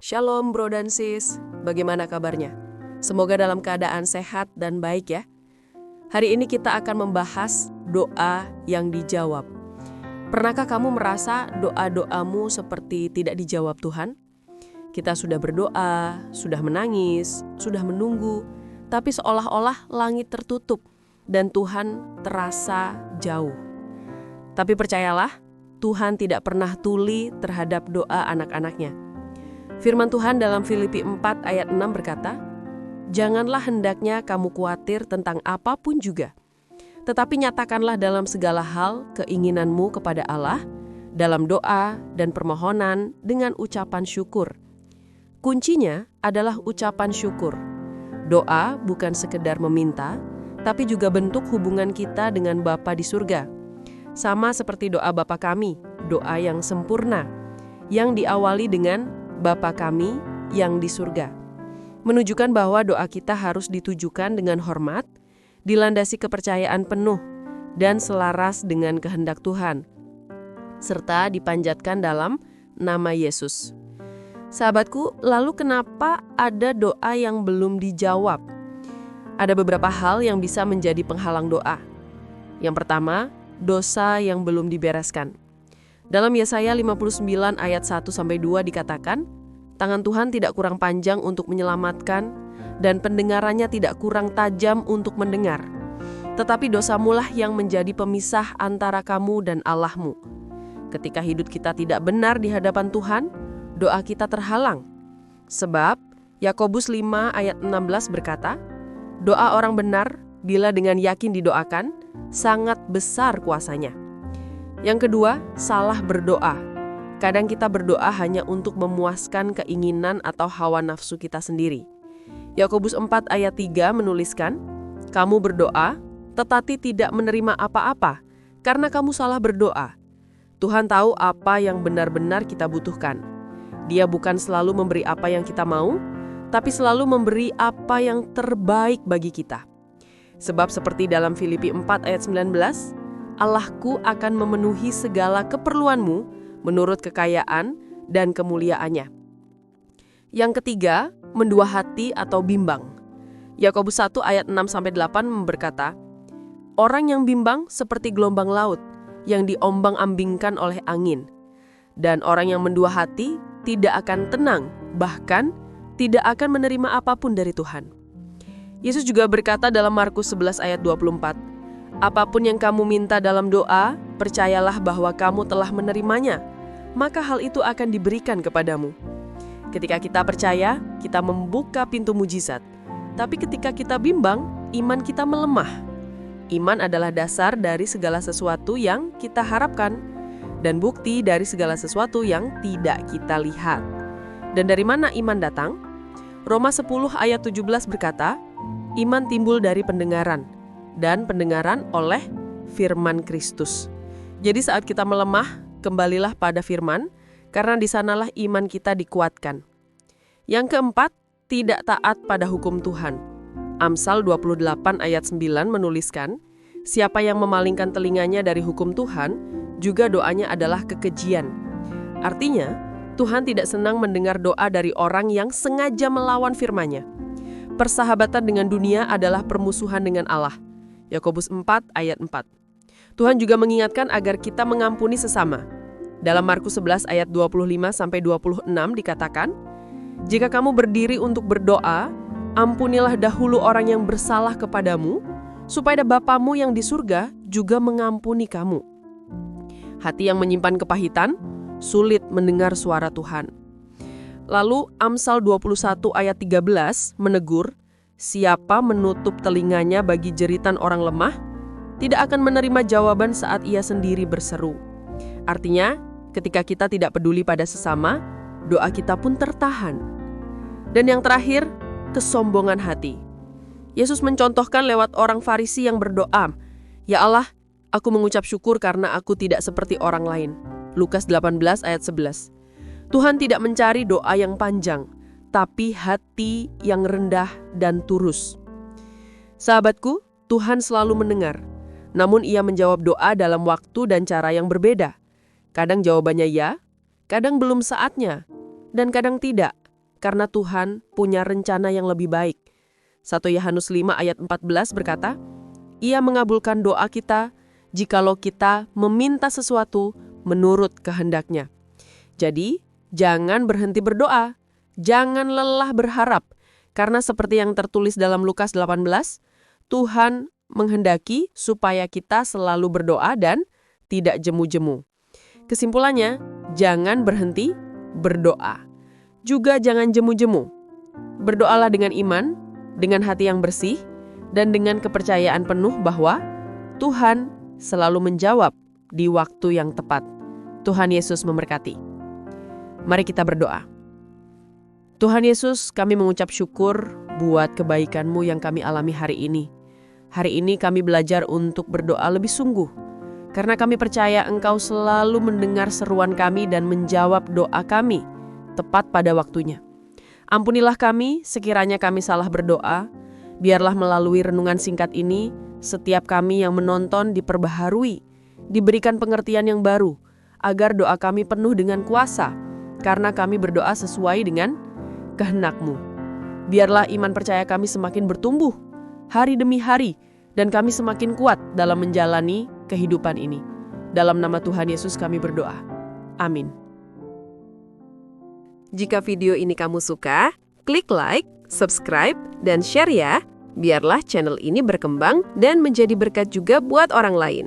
Shalom bro dan sis, bagaimana kabarnya? Semoga dalam keadaan sehat dan baik ya. Hari ini kita akan membahas doa yang dijawab. Pernahkah kamu merasa doa-doamu seperti tidak dijawab Tuhan? Kita sudah berdoa, sudah menangis, sudah menunggu, tapi seolah-olah langit tertutup dan Tuhan terasa jauh. Tapi percayalah, Tuhan tidak pernah tuli terhadap doa anak-anaknya. Firman Tuhan dalam Filipi 4 ayat 6 berkata, "Janganlah hendaknya kamu khawatir tentang apapun juga, tetapi nyatakanlah dalam segala hal keinginanmu kepada Allah, dalam doa dan permohonan dengan ucapan syukur." Kuncinya adalah ucapan syukur. Doa bukan sekedar meminta, tapi juga bentuk hubungan kita dengan Bapa di surga. Sama seperti doa Bapa kami, doa yang sempurna, yang diawali dengan Bapa kami yang di surga. Menunjukkan bahwa doa kita harus ditujukan dengan hormat, dilandasi kepercayaan penuh, dan selaras dengan kehendak Tuhan, serta dipanjatkan dalam nama Yesus. Sahabatku, lalu kenapa ada doa yang belum dijawab? Ada beberapa hal yang bisa menjadi penghalang doa. Yang pertama, dosa yang belum dibereskan. Dalam Yesaya 59 ayat 1-2 dikatakan, tangan Tuhan tidak kurang panjang untuk menyelamatkan, dan pendengarannya tidak kurang tajam untuk mendengar. Tetapi dosamulah yang menjadi pemisah antara kamu dan Allahmu. Ketika hidup kita tidak benar di hadapan Tuhan, doa kita terhalang. Sebab, Yakobus 5 ayat 16 berkata, doa orang benar bila dengan yakin didoakan, sangat besar kuasanya. Yang kedua, salah berdoa. Kadang kita berdoa hanya untuk memuaskan keinginan atau hawa nafsu kita sendiri. Yakobus 4 ayat 3 menuliskan, "Kamu berdoa, tetapi tidak menerima apa-apa, karena kamu salah berdoa. Tuhan tahu apa yang benar-benar kita butuhkan. Dia bukan selalu memberi apa yang kita mau, tapi selalu memberi apa yang terbaik bagi kita." Sebab seperti dalam Filipi 4 ayat 19, Allahku akan memenuhi segala keperluanmu menurut kekayaan dan kemuliaannya. Yang ketiga, mendua hati atau bimbang. Yakobus 1 ayat 6-8 berkata, "Orang yang bimbang seperti gelombang laut yang diombang-ambingkan oleh angin. Dan orang yang mendua hati tidak akan tenang, bahkan tidak akan menerima apapun dari Tuhan." Yesus juga berkata dalam Markus 11 ayat 24, "Apapun yang kamu minta dalam doa, percayalah bahwa kamu telah menerimanya, maka hal itu akan diberikan kepadamu." Ketika kita percaya, kita membuka pintu mujizat. Tapi ketika kita bimbang, iman kita melemah. Iman adalah dasar dari segala sesuatu yang kita harapkan, dan bukti dari segala sesuatu yang tidak kita lihat. Dan dari mana iman datang? Roma 10 ayat 17 berkata, "Iman timbul dari pendengaran, dan pendengaran oleh firman Kristus." Jadi saat kita melemah, kembalilah pada firman, karena di sanalah iman kita dikuatkan. Yang keempat, tidak taat pada hukum Tuhan. Amsal 28 ayat 9 menuliskan, "Siapa yang memalingkan telinganya dari hukum Tuhan, juga doanya adalah kekejian." Artinya, Tuhan tidak senang mendengar doa dari orang yang sengaja melawan firman-Nya. Persahabatan dengan dunia adalah permusuhan dengan Allah. Yakobus 4 ayat 4. Tuhan juga mengingatkan agar kita mengampuni sesama. Dalam Markus 11 ayat 25-26 dikatakan, "Jika kamu berdiri untuk berdoa, ampunilah dahulu orang yang bersalah kepadamu, supaya Bapamu yang di surga juga mengampuni kamu." Hati yang menyimpan kepahitan sulit mendengar suara Tuhan. Lalu Amsal 21 ayat 13 menegur, "Siapa menutup telinganya bagi jeritan orang lemah, tidak akan menerima jawaban saat ia sendiri berseru." Artinya, ketika kita tidak peduli pada sesama, doa kita pun tertahan. Dan yang terakhir, kesombongan hati. Yesus mencontohkan lewat orang Farisi yang berdoa, "Ya Allah, aku mengucap syukur karena aku tidak seperti orang lain." Lukas 18 ayat 11. Tuhan tidak mencari doa yang panjang, tapi hati yang rendah dan tulus. Sahabatku, Tuhan selalu mendengar, namun Ia menjawab doa dalam waktu dan cara yang berbeda. Kadang jawabannya ya, kadang belum saatnya, dan kadang tidak. karena Tuhan punya rencana yang lebih baik. 1 Yohanes 5 ayat 14 berkata, Ia mengabulkan doa kita jikalau kita meminta sesuatu menurut kehendak-Nya. Jadi, jangan berhenti berdoa, jangan lelah berharap, karena seperti yang tertulis dalam Lukas 18, Tuhan menghendaki supaya kita selalu berdoa dan tidak jemu-jemu. Kesimpulannya, jangan berhenti berdoa. Juga jangan jemu-jemu. Berdoalah dengan iman, dengan hati yang bersih, dan dengan kepercayaan penuh bahwa Tuhan selalu menjawab di waktu yang tepat. Tuhan Yesus memberkati. Mari kita berdoa. Tuhan Yesus, kami mengucap syukur buat kebaikan-Mu yang kami alami hari ini. Hari ini kami belajar untuk berdoa lebih sungguh, karena kami percaya Engkau selalu mendengar seruan kami dan menjawab doa kami tepat pada waktunya. Ampunilah kami sekiranya kami salah berdoa. Biarlah melalui renungan singkat ini, setiap kami yang menonton diperbaharui, diberikan pengertian yang baru, agar doa kami penuh dengan kuasa, karena kami berdoa sesuai dengan kehendak-Mu. Biarlah iman percaya kami semakin bertumbuh, hari demi hari, dan kami semakin kuat dalam menjalani kehidupan ini. Dalam nama Tuhan Yesus kami berdoa. Amin. Jika video ini kamu suka, klik like, subscribe, dan share ya. Biarlah channel ini berkembang dan menjadi berkat juga buat orang lain.